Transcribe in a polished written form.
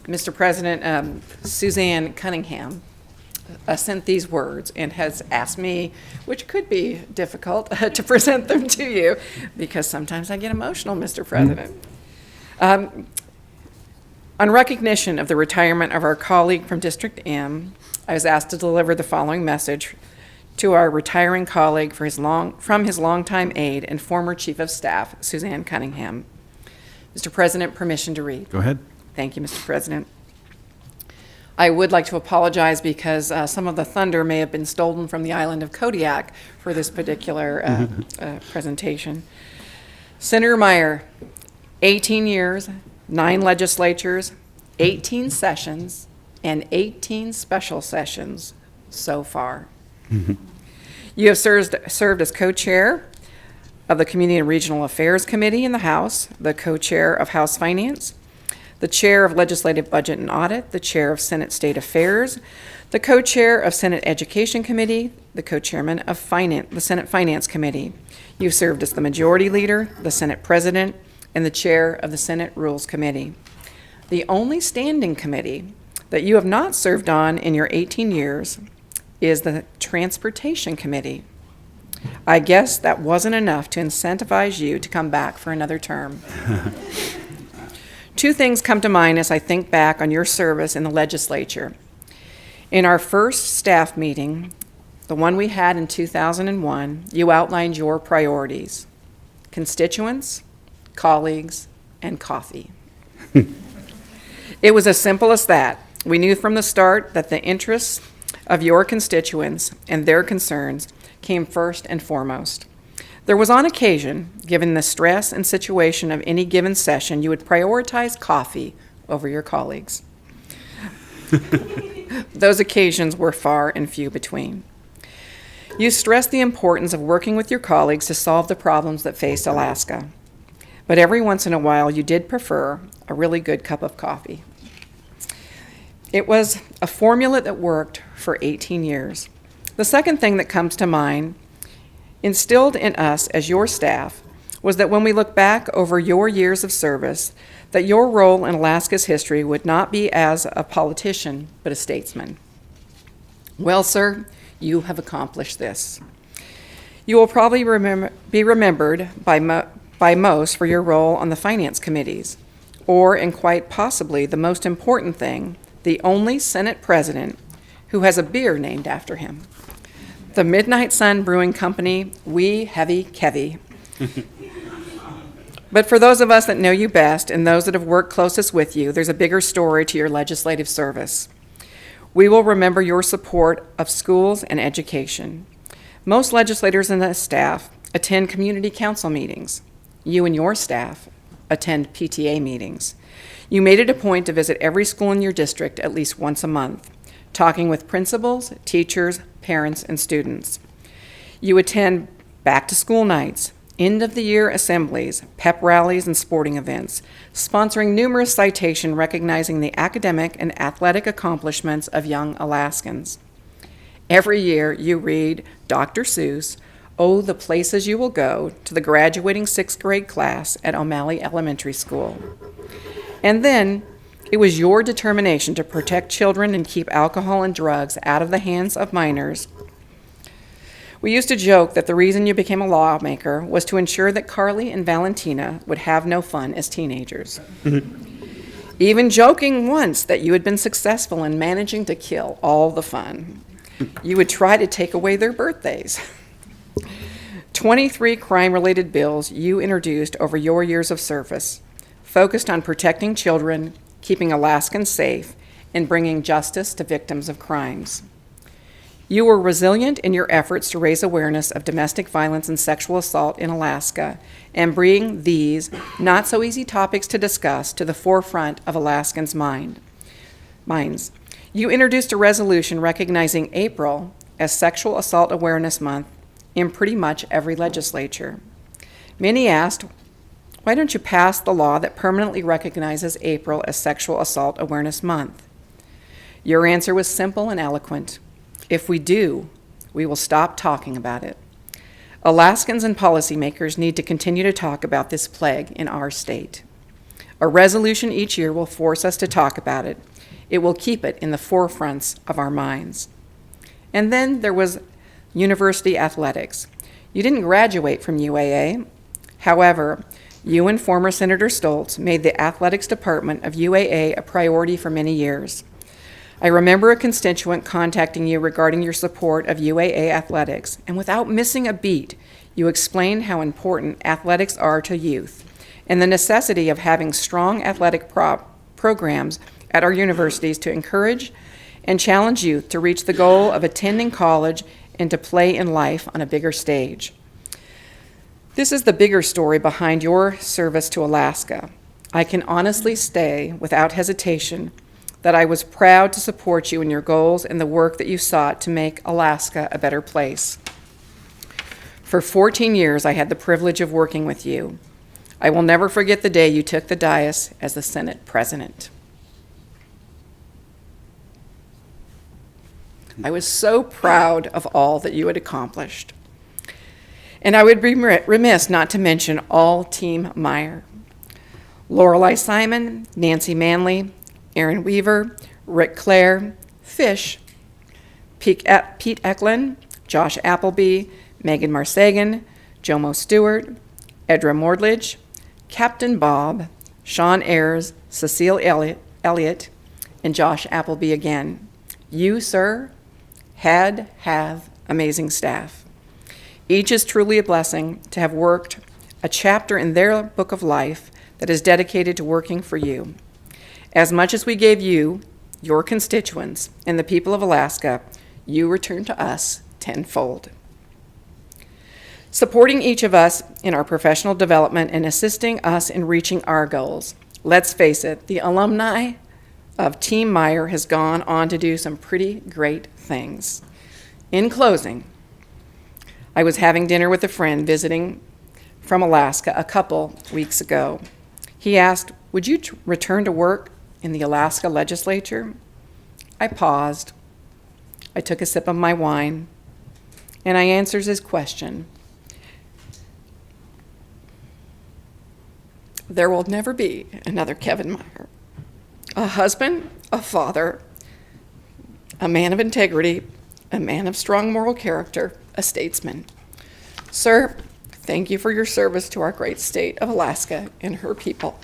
Mr. President, Suzanne Cunningham sent these words and has asked me, which could be difficult, to present them to you because sometimes I get emotional, Mr. President. On recognition of the retirement of our colleague from District M, I was asked to deliver the following message to our retiring colleague from his longtime aide and former Chief of Staff, Suzanne Cunningham. Mr. President, permission to read. Go ahead. Thank you, Mr. President. I would like to apologize because some of the thunder may have been stolen from the island of Kodiak for this particular presentation. Senator Meyer, 18 years, 9 legislatures, 18 sessions, and 18 special sessions so far. You have served as co-chair of the Community and Regional Affairs Committee in the House, the co-chair of House Finance, the chair of Legislative Budget and Audit, the chair of Senate State Affairs, the co-chair of Senate Education Committee, the co-chairman of the Senate Finance Committee. You've served as the Majority Leader, the Senate President, and the chair of the Senate Rules Committee. The only standing committee that you have not served on in your 18 years is the Transportation Committee. I guess that wasn't enough to incentivize you to come back for another term. 2 things come to mind as I think back on your service in the legislature. In our first staff meeting, the one we had in 2001, you outlined your priorities: constituents, colleagues, and coffee. It was as simple as that. We knew from the start that the interests of your constituents and their concerns came first and foremost. There was on occasion, given the stress and situation of any given session, you would prioritize coffee over your colleagues. Those occasions were far and few between. You stressed the importance of working with your colleagues to solve the problems that faced Alaska. But every once in a while, you did prefer a really good cup of coffee. It was a formula that worked for 18 years. The second thing that comes to mind, instilled in us as your staff, was that when we look back over your years of service, that your role in Alaska's history would not be as a politician, but a statesman. Well, sir, you have accomplished this. You will probably be remembered by most for your role on the finance committees, or, and quite possibly the most important thing, the only Senate president who has a beer named after him. The Midnight Sun Brewing Company, wee heavy Kevy. But for those of us that know you best and those that have worked closest with you, there's a bigger story to your legislative service. We will remember your support of schools and education. Most legislators and the staff attend community council meetings. You and your staff attend PTA meetings. You made it a point to visit every school in your district at least once a month, talking with principals, teachers, parents, and students. You attend back-to-school nights, end-of-the-year assemblies, pep rallies, and sporting events, sponsoring numerous citations recognizing the academic and athletic accomplishments of young Alaskans. Every year, you read Dr. Seuss, "Oh, the Places You Will Go," to the graduating 6th grade class at O'Malley Elementary School. And then, it was your determination to protect children and keep alcohol and drugs out of the hands of minors. We used to joke that the reason you became a lawmaker was to ensure that Carly and Valentina would have no fun as teenagers. Even joking once that you had been successful in managing to kill all the fun. You would try to take away their birthdays. 23 crime-related bills you introduced over your years of service, focused on protecting children, keeping Alaskans safe, and bringing justice to victims of crimes. You were resilient in your efforts to raise awareness of domestic violence and sexual assault in Alaska and bring these not-so-easy topics to discuss to the forefront of Alaskans' minds. You introduced a resolution recognizing April as Sexual Assault Awareness Month in pretty much every legislature. Many asked, why don't you pass the law that permanently recognizes April as Sexual Assault Awareness Month? Your answer was simple and eloquent. If we do, we will stop talking about it. Alaskans and policymakers need to continue to talk about this plague in our state. A resolution each year will force us to talk about it. It will keep it in the forefronts of our minds. And then there was university athletics. You didn't graduate from UAA. However, you and former Senator Stoltz made the athletics department of UAA a priority for many years. I remember a constituent contacting you regarding your support of UAA athletics, and without missing a beat, you explained how important athletics are to youth and the necessity of having strong athletic programs at our universities to encourage and challenge youth to reach the goal of attending college and to play in life on a bigger stage. This is the bigger story behind your service to Alaska. I can honestly say, without hesitation, that I was proud to support you in your goals and the work that you sought to make Alaska a better place. For 14 years, I had the privilege of working with you. I will never forget the day you took the dais as the Senate president. I was so proud of all that you had accomplished. And I would be remiss not to mention all Team Meyer. Lorelei Simon, Nancy Manley, Aaron Weaver, Rick Clare, Fish, Pete Eklund, Josh Appleby, Megan Marsagan, Jomo Stewart, Edra Mordledge, Captain Bob, Sean Ayers, Cecile Elliott, and Josh Appleby again. You, sir, have amazing staff. Each is truly a blessing to have worked a chapter in their book of life that is dedicated to working for you. As much as we gave you, your constituents, and the people of Alaska, you return to us tenfold. Supporting each of us in our professional development and assisting us in reaching our goals. Let's face it, the alumni of Team Meyer has gone on to do some pretty great things. In closing, I was having dinner with a friend visiting from Alaska a couple weeks ago. He asked, "Would you return to work in the Alaska legislature?" I paused. I took a sip of my wine, and I answered his question. There will never be another Kevin Meyer. A husband, a father, a man of integrity, a man of strong moral character, a statesman. Sir, thank you for your service to our great state of Alaska and her people.